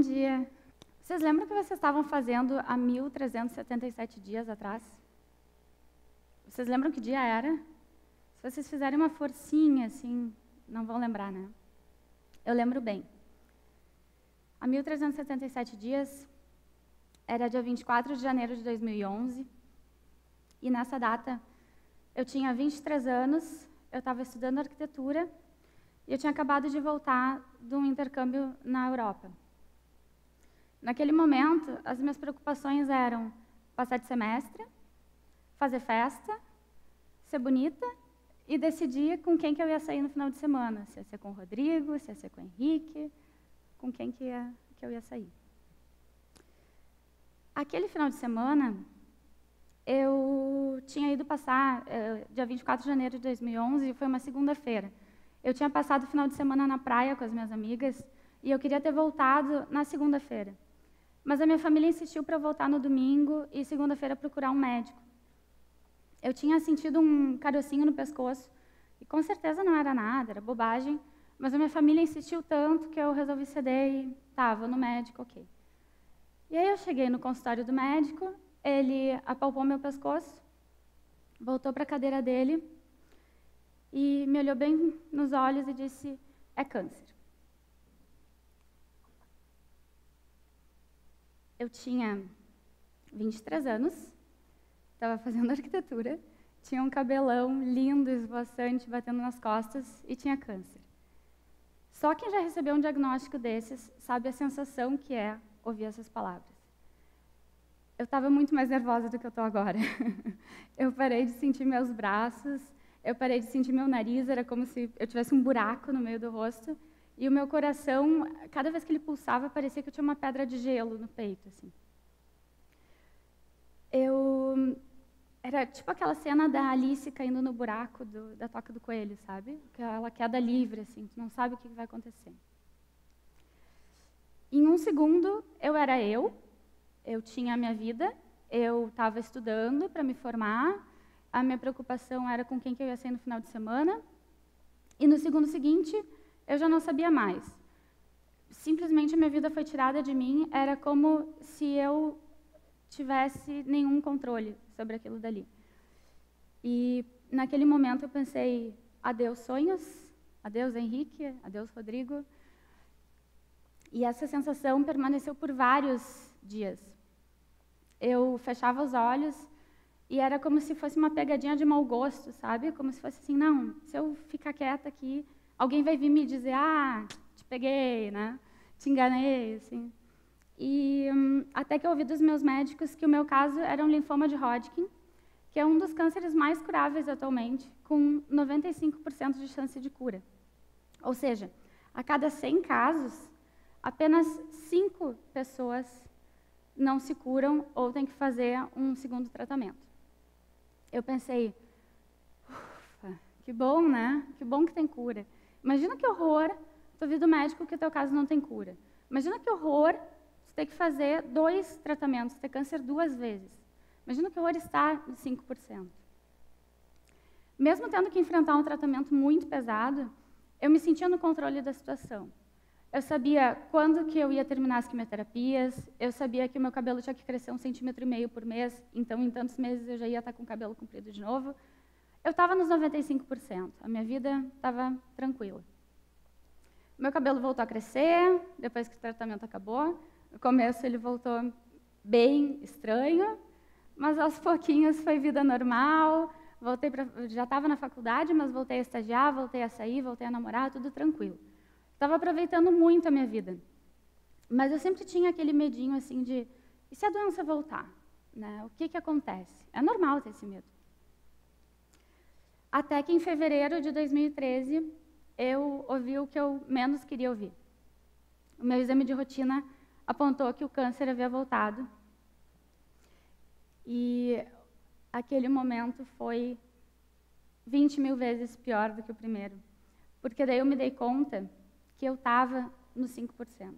dia. Vocês lembram que vocês estavam fazendo há 1.377 dias atrás? Vocês lembram que dia era? Se vocês fizerem uma forcinha, assim, não vão lembrar, né? Eu lembro bem. Há 1.377 dias, era dia 24 de janeiro de 2011, e nessa data eu tinha 23 anos, eu estava estudando arquitetura, e eu tinha acabado de voltar de um intercâmbio na Europa. Naquele momento, as minhas preocupações eram passar de semestre, fazer festa, ser bonita e decidir com quem que eu ia sair no final de semana. Se ia ser com o Rodrigo, se ia ser com o Henrique, com quem que eu ia sair. Aquele final de semana, eu tinha ido passar, dia 24 de janeiro de 2011, foi uma segunda-feira. Eu tinha passado o final de semana na praia com as minhas amigas e eu queria ter voltado na segunda-feira. Mas a minha família insistiu para eu voltar no domingo e segunda-feira procurar um médico. Eu tinha sentido um carocinho no pescoço e com certeza não era nada, era bobagem, mas a minha família insistiu tanto que eu resolvi ceder e vou no médico, ok. E aí eu cheguei no consultório do médico, ele apalpou meu pescoço, voltou para a cadeira dele e me olhou bem nos olhos e disse, é câncer. Eu tinha 23 anos, estava fazendo arquitetura, tinha um cabelão lindo, esvoaçante, batendo nas costas e tinha câncer. Só quem já recebeu um diagnóstico desses sabe a sensação que é ouvir essas palavras. Eu estava muito mais nervosa do que eu estou agora. Eu parei de sentir meus braços, eu parei de sentir meu nariz, era como se eu tivesse um buraco no meio do rosto, e o meu coração, cada vez que ele pulsava, parecia que eu tinha uma pedra de gelo no peito, assim. Era tipo aquela cena da Alice caindo no buraco da Toca do Coelho, sabe? Aquela queda livre, assim, tu não sabe o que vai acontecer. Em um segundo, eu era eu tinha a minha vida, eu estava estudando para me formar, a minha preocupação era com quem que eu ia sair no final de semana, e no segundo seguinte, eu já não sabia mais. Simplesmente a minha vida foi tirada de mim, era como se eu tivesse nenhum controle sobre aquilo dali. E naquele momento eu pensei, adeus sonhos, adeus Henrique, adeus Rodrigo. E essa sensação permaneceu por vários dias. Eu fechava os olhos e era como se fosse uma pegadinha de mau gosto, sabe? Como se fosse assim, não, se eu ficar quieta aqui, alguém vai vir me dizer, te peguei, né? Te enganei, assim. E até que eu ouvi dos meus médicos que o meu caso era um linfoma de Hodgkin, que é um dos cânceres mais curáveis atualmente, com 95% de chance de cura. Ou seja, a cada 100 casos, apenas 5 pessoas não se curam ou têm que fazer um segundo tratamento. Eu pensei, ufa, que bom, né? Que bom que tem cura. Imagina que horror tu vir do médico que o teu caso não tem cura. Imagina que horror tu ter que fazer 2 tratamentos, ter câncer 2 vezes. Imagina que horror estar nos 5%. Mesmo tendo que enfrentar um tratamento muito pesado, eu me sentia no controle da situação. Eu sabia quando que eu ia terminar as quimioterapias, eu sabia que o meu cabelo tinha que crescer 1,5 cm por mês, então em tantos meses eu já ia estar com o cabelo comprido de novo. Eu estava nos 95%, a minha vida estava tranquila. O meu cabelo voltou a crescer, depois que o tratamento acabou. No começo ele voltou bem estranho, mas aos pouquinhos foi vida normal, já estava na faculdade, mas voltei a estagiar, voltei a sair, voltei a namorar, tudo tranquilo. Estava aproveitando muito a minha vida. Mas eu sempre tinha aquele medinho assim de, e se a doença voltar? Né? O que acontece? É normal ter esse medo. Até que em fevereiro de 2013, eu ouvi o que eu menos queria ouvir. O meu exame de rotina apontou que o câncer havia voltado. E aquele momento foi 20 mil vezes pior do que o primeiro. Porque daí eu me dei conta que eu estava nos 5%.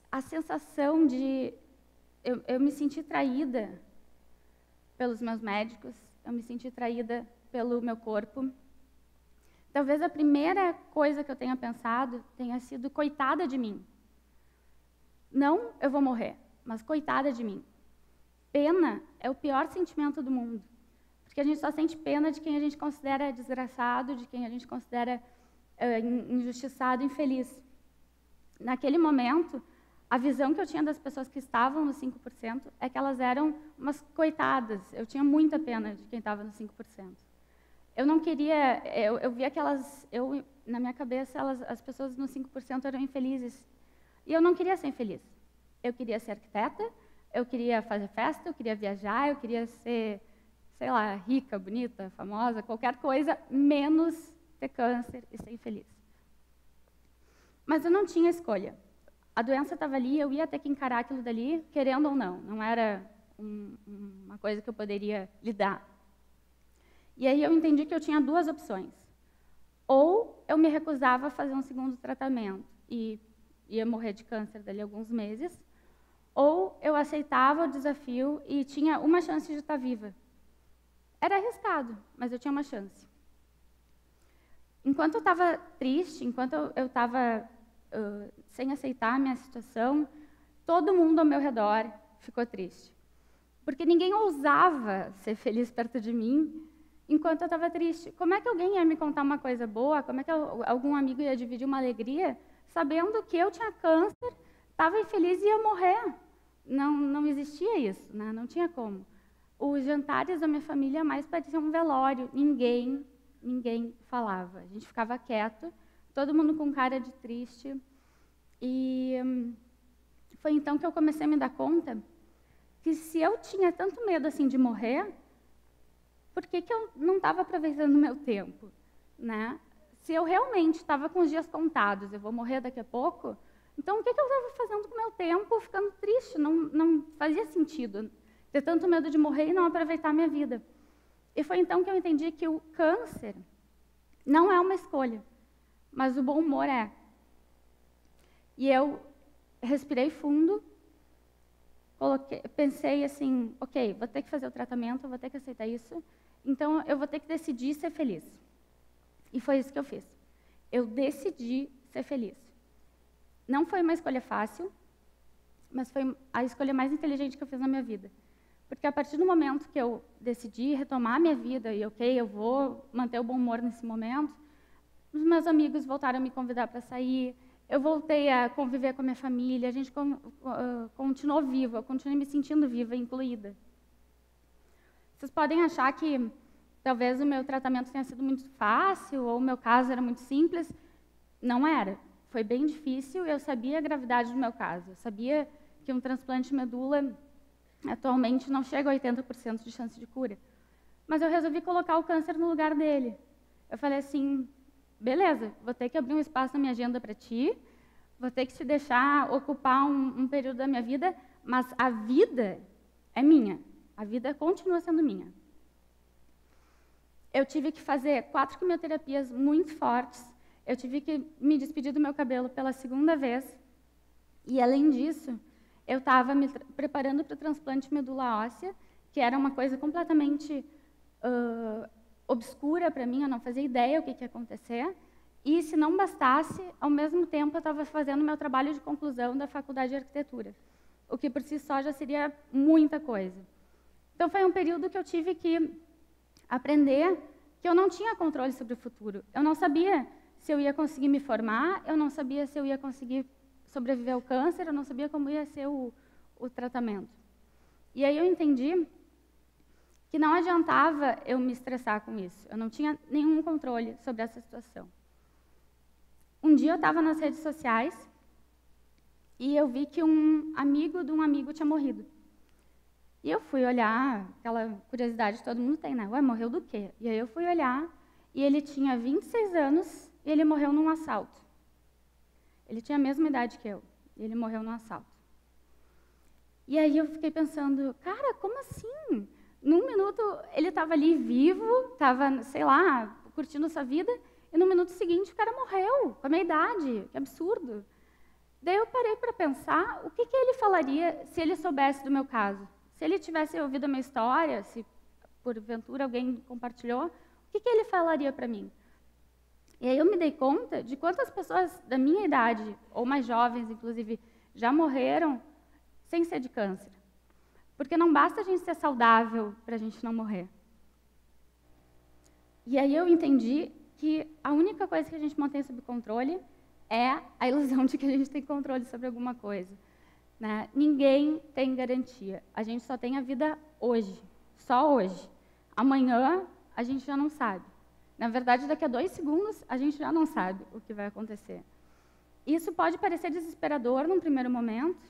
A sensação de... Eu me senti traída pelos meus médicos, eu me senti traída pelo meu corpo, talvez a primeira coisa que eu tenha pensado tenha sido coitada de mim. Não, eu vou morrer, mas coitada de mim. Pena é o pior sentimento do mundo, porque a gente só sente pena de quem a gente considera desgraçado, de quem a gente considera injustiçado, infeliz. Naquele momento, a visão que eu tinha das pessoas que estavam nos 5% é que elas eram umas coitadas. Eu tinha muita pena de quem estava nos 5%. Eu não queria, eu via que na minha cabeça, as pessoas nos 5% eram infelizes. E eu não queria ser infeliz. Eu queria ser arquiteta, eu queria fazer festa, eu queria viajar, eu queria ser, sei lá, rica, bonita, famosa, qualquer coisa, menos ter câncer e ser infeliz. Mas eu não tinha escolha. A doença estava ali, eu ia ter que encarar aquilo dali, querendo ou não. Não era uma coisa que eu poderia lidar. E aí eu entendi que eu tinha duas opções. Ou eu me recusava a fazer um segundo tratamento e ia morrer de câncer dali a alguns meses, ou eu aceitava o desafio e tinha uma chance de estar viva. Era arriscado, mas eu tinha uma chance. Enquanto eu estava triste, enquanto eu estava sem aceitar a minha situação, todo mundo ao meu redor ficou triste. Porque ninguém ousava ser feliz perto de mim enquanto eu estava triste. Como é que alguém ia me contar uma coisa boa? Como é que algum amigo ia dividir uma alegria sabendo que eu tinha câncer, estava infeliz e ia morrer? Não existia isso, né? Não tinha como. Os jantares da minha família mais pareciam um velório. Ninguém falava. A gente ficava quieto, todo mundo com cara de triste. E foi então que eu comecei a me dar conta que se eu tinha tanto medo assim de morrer, por que eu não estava aproveitando o meu tempo, né? Se eu realmente estava com os dias contados, eu vou morrer daqui a pouco, então o que eu estava fazendo com o meu tempo ficando triste? Não fazia sentido ter tanto medo de morrer e não aproveitar a minha vida. E foi então que eu entendi que o câncer não é uma escolha, mas o bom humor é. E eu respirei fundo, pensei assim, ok, vou ter que fazer o tratamento, vou ter que aceitar isso, então eu vou ter que decidir ser feliz. E foi isso que eu fiz. Eu decidi ser feliz. Não foi uma escolha fácil, mas foi a escolha mais inteligente que eu fiz na minha vida. Porque a partir do momento que eu decidi retomar a minha vida, e ok, eu vou manter o bom humor nesse momento, os meus amigos voltaram a me convidar para sair, eu voltei a conviver com a minha família, a gente continuou viva, eu continuei me sentindo viva, incluída. Vocês podem achar que talvez o meu tratamento tenha sido muito fácil, ou o meu caso era muito simples. Não era. Foi bem difícil e eu sabia a gravidade do meu caso. Eu sabia que um transplante de medula atualmente não chega a 80% de chance de cura. Mas eu resolvi colocar o câncer no lugar dele. Eu falei assim, beleza, vou ter que abrir um espaço na minha agenda para ti, vou ter que te deixar ocupar um período da minha vida, mas a vida é minha. A vida continua sendo minha. Eu tive que fazer 4 quimioterapias muito fortes, eu tive que me despedir do meu cabelo pela segunda vez, e além disso, eu estava me preparando para o transplante de medula óssea, que era uma coisa completamente obscura para mim, eu não fazia ideia o que ia acontecer, e se não bastasse, ao mesmo tempo eu estava fazendo meu trabalho de conclusão da faculdade de arquitetura, o que por si só já seria muita coisa. Então foi um período que eu tive que aprender que eu não tinha controle sobre o futuro. Eu não sabia se eu ia conseguir me formar, eu não sabia se eu ia conseguir sobreviver ao câncer, eu não sabia como ia ser o tratamento. E aí eu entendi que não adiantava eu me estressar com isso. Eu não tinha nenhum controle sobre essa situação. Um dia eu estava nas redes sociais e eu vi que um amigo de um amigo tinha morrido. E eu fui olhar, aquela curiosidade que todo mundo tem, né? Ué, morreu do quê? E aí eu fui olhar, e ele tinha 26 anos, e ele morreu num assalto. Ele tinha a mesma idade que eu, e ele morreu num assalto. E aí eu fiquei pensando, cara, como assim? Num minuto ele estava ali vivo, estava, sei lá, curtindo sua vida, e no minuto seguinte o cara morreu, com a minha idade, que absurdo. Daí eu parei para pensar, o que ele falaria se ele soubesse do meu caso? Se ele tivesse ouvido a minha história, se porventura alguém compartilhou, o que ele falaria para mim? E aí eu me dei conta de quantas pessoas da minha idade, ou mais jovens, inclusive, já morreram sem ser de câncer. Porque não basta a gente ser saudável para a gente não morrer. E aí eu entendi que a única coisa que a gente mantém sob controle é a ilusão de que a gente tem controle sobre alguma coisa. Né? Ninguém tem garantia. A gente só tem a vida hoje, só hoje. Amanhã a gente já não sabe. Na verdade, daqui a 2 segundos a gente já não sabe o que vai acontecer. Isso pode parecer desesperador num primeiro momento,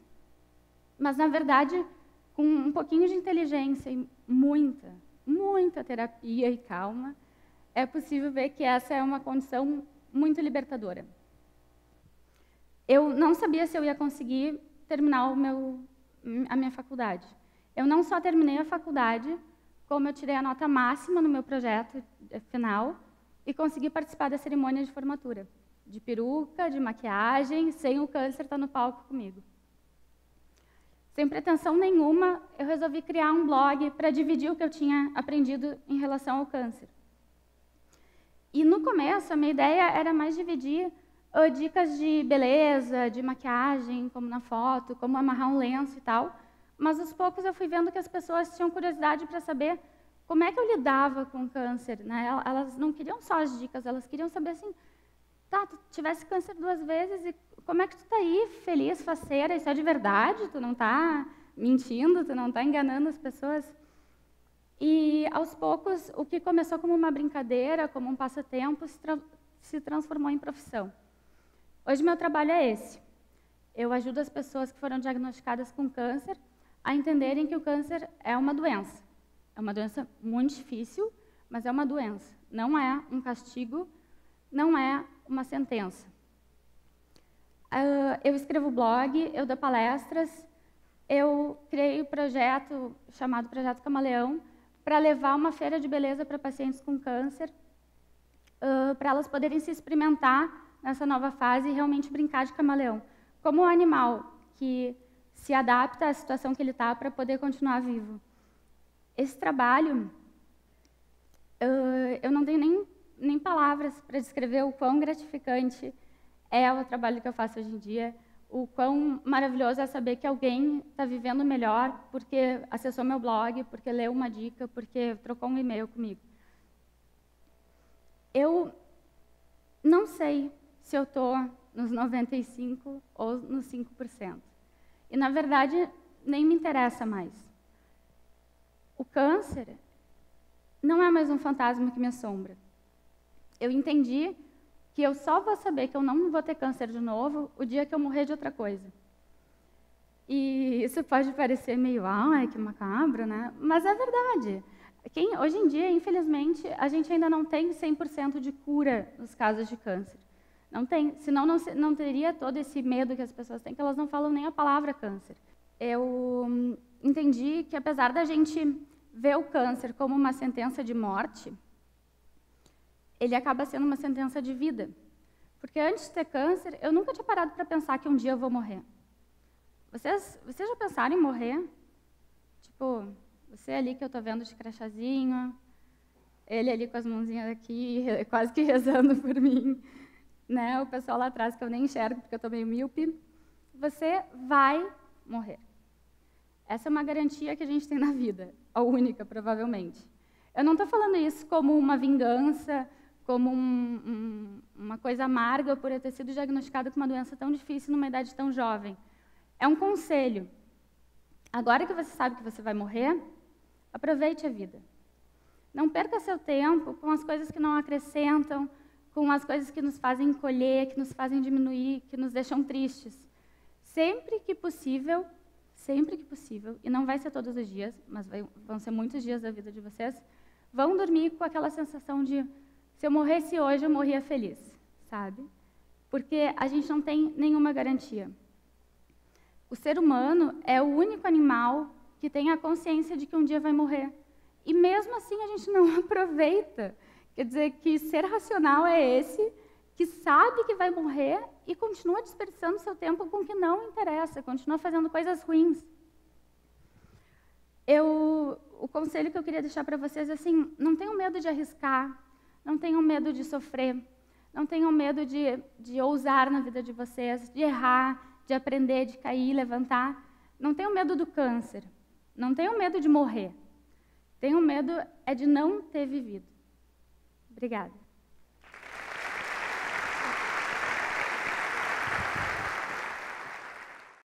mas na verdade, com um pouquinho de inteligência e muita terapia e calma, é possível ver que essa é uma condição muito libertadora. Eu não sabia se eu ia conseguir terminar a minha faculdade. Eu não só terminei a faculdade, como eu tirei a nota máxima no meu projeto final e consegui participar da cerimônia de formatura, de peruca, de maquiagem, sem o câncer estar no palco comigo. Sem pretensão nenhuma, eu resolvi criar um blog para dividir o que eu tinha aprendido em relação ao câncer. E no começo, a minha ideia era mais dividir dicas de beleza, de maquiagem, como na foto, como amarrar um lenço e tal. Mas, aos poucos, eu fui vendo que as pessoas tinham curiosidade para saber como é que eu lidava com o câncer. Né? Elas não queriam só as dicas, elas queriam saber assim, tá, tu tivesse câncer 2 vezes, e como é que tu tá aí, feliz, faceira, isso é de verdade? Tu não tá mentindo, tu não tá enganando as pessoas? E, aos poucos, o que começou como uma brincadeira, como um passatempo, se transformou em profissão. Hoje, meu trabalho é esse. Eu ajudo as pessoas que foram diagnosticadas com câncer a entenderem que o câncer é uma doença. É uma doença muito difícil, mas é uma doença. Não é um castigo, não é uma sentença. Eu escrevo blog, eu dou palestras, eu criei um projeto chamado Projeto Camaleão, para levar uma feira de beleza para pacientes com câncer, para elas poderem se experimentar nessa nova fase e realmente brincar de camaleão. Como um animal que se adapta à situação que ele está para poder continuar vivo. Esse trabalho, eu não tenho nem palavras para descrever o quão gratificante é o trabalho que eu faço hoje em dia, o quão maravilhoso é saber que alguém está vivendo melhor porque acessou meu blog, porque leu uma dica, porque trocou um e-mail comigo. Eu não sei se eu estou nos 95% ou nos 5%. E, na verdade, nem me interessa mais. O câncer não é mais um fantasma que me assombra. Eu entendi que eu só vou saber que eu não vou ter câncer de novo o dia que eu morrer de outra coisa. E isso pode parecer meio, ai, que macabro, né? Mas é verdade. Hoje em dia, infelizmente, a gente ainda não tem 100% de cura nos casos de câncer. Não tem, senão não teria todo esse medo que as pessoas têm, que elas não falam nem a palavra câncer. Eu entendi que, apesar da gente ver o câncer como uma sentença de morte, ele acaba sendo uma sentença de vida. Porque antes de ter câncer, eu nunca tinha parado para pensar que um dia eu vou morrer. Vocês já pensaram em morrer? Tipo, você ali que eu estou vendo de crachazinho, ele ali com as mãozinhas aqui, quase que rezando por mim, né? O pessoal lá atrás que eu nem enxergo porque eu estou meio míope. Você vai morrer. Essa é uma garantia que a gente tem na vida, a única, provavelmente. Eu não estou falando isso como uma vingança, como uma coisa amarga por eu ter sido diagnosticada com uma doença tão difícil numa idade tão jovem. É um conselho. Agora que você sabe que você vai morrer, aproveite a vida. Não perca seu tempo com as coisas que não acrescentam, com as coisas que nos fazem encolher, que nos fazem diminuir, que nos deixam tristes. Sempre que possível, e não vai ser todos os dias, mas vão ser muitos dias da vida de vocês, vão dormir com aquela sensação de, se eu morresse hoje, eu morria feliz, sabe? Porque a gente não tem nenhuma garantia. O ser humano é o único animal que tem a consciência de que um dia vai morrer. E mesmo assim a gente não aproveita. Quer dizer que ser racional é esse, que sabe que vai morrer e continua desperdiçando seu tempo com o que não interessa, continua fazendo coisas ruins. O conselho que eu queria deixar para vocês é assim, não tenham medo de arriscar, não tenham medo de sofrer, Não tenham medo de ousar na vida de vocês, de errar, de aprender, de cair, levantar. Não tenham medo do câncer. Não tenham medo de morrer. Tenham medo de não ter vivido. Obrigada.